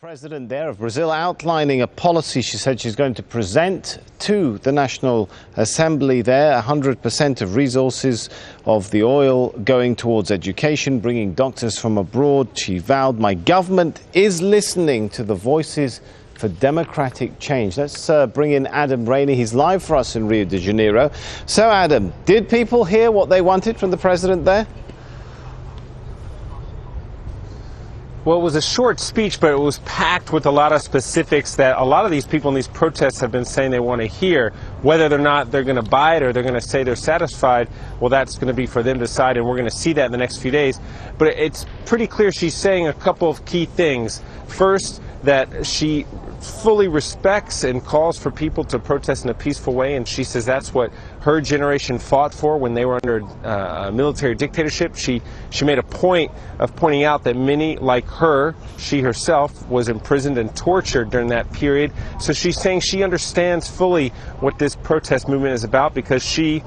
President there of Brazil outlining a policy she said she's going to present to the National Assembly there. 100% of resources of the oil going towards education, bringing doctors from abroad. She vowed, my government is listening to the voices for democratic change. Let's bring in Adam Raney. He's live for us in Rio de Janeiro. So, Adam, did people hear what they wanted from the president there? Well, it was a short speech, but it was packed with a lot of specifics that a lot of these people in these protests have been saying they want to hear. Whether or not they're going to buy it or they're going to say they're satisfied, well, that's going to be for them to decide, and we're going to see that in the next few days. But it's pretty clear she's saying a couple of key things. First, that she fully respects and calls for people to protest in a peaceful way, and she says that's what her generation fought for when they were under a military dictatorship. She made a point of pointing out that many, like her, she herself was imprisoned and tortured during that period. So she's saying she understands fully what this protest movement is about, because she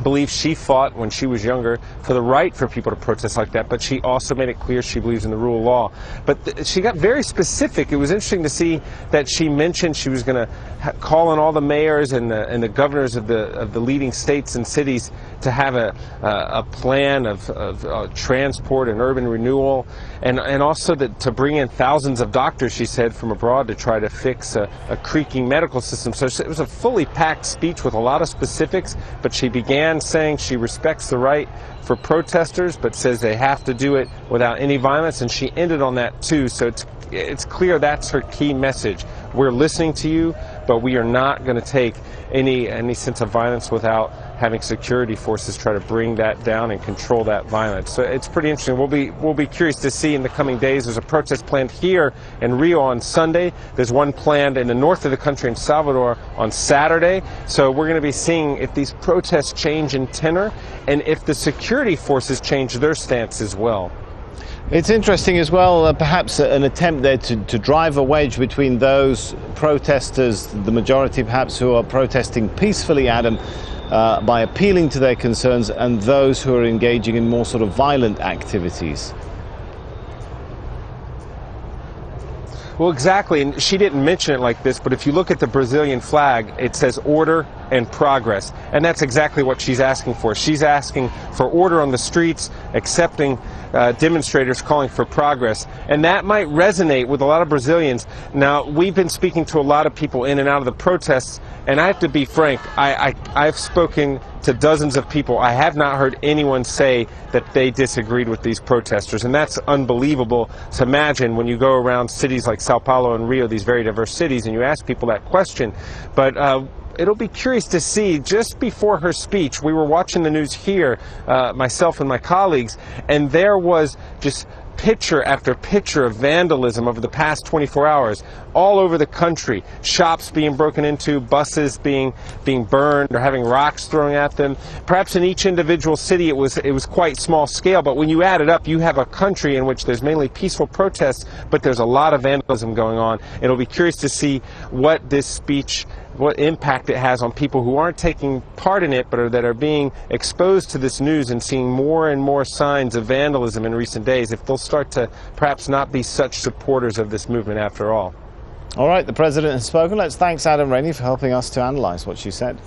believes she fought when she was younger for the right for people to protest like that, but she also made it clear she believes in the rule of law. But she got very specific. It was interesting to see that she mentioned she was going to call on all the mayors and the governors of the leading states and cities to have a plan of transport and urban renewal, and also to bring in thousands of doctors, she said, from abroad to try to fix a creaking medical system. So it was a fully packed speech with a lot of specifics, but she began saying she respects the right for protesters, but says they have to do it without any violence, and she ended on that too. So it's clear that's her key message. We're listening to you, but we are not going to take any sense of violence without having security forces try to bring that down and control that violence. So it's pretty interesting. We'll be curious to see in the coming days. There's a protest planned here in Rio on Sunday. There's one planned in the north of the country in Salvador on Saturday. So we're going to be seeing if these protests change in tenor and if the security forces change their stance as well. It's interesting as well, perhaps an attempt there to drive a wedge between those protesters, the majority perhaps, who are protesting peacefully, Adam, by appealing to their concerns, and those who are engaging in more sort of violent activities. Well, exactly, and she didn't mention it like this, but if you look at the Brazilian flag, it says order and progress, and that's exactly what she's asking for. She's asking for order on the streets, accepting demonstrators calling for progress, and that might resonate with a lot of Brazilians. Now, we've been speaking to a lot of people in and out of the protests, and I have to be frank, I've spoken to dozens of people. I have not heard anyone say that they disagreed with these protesters, and that's unbelievable to imagine when you go around cities like Sao Paulo and Rio, these very diverse cities, and you ask people that question. But it'll be curious to see. Just before her speech, we were watching the news here, myself and my colleagues, and there was just picture after picture of vandalism over the past 24 hours all over the country. Shops being broken into, buses being burned or having rocks thrown at them. Perhaps in each individual city it was quite small scale, but when you add it up, you have a country in which there's mainly peaceful protests, but there's a lot of vandalism going on. It'll be curious to see what this speech, what impact it has on people who aren't taking part in it, but that are being exposed to this news and seeing more and more signs of vandalism in recent days, if they'll start to perhaps not be such supporters of this movement after all. All right, the president has spoken. Let's thank Adam Raney for helping us to analyze what she said.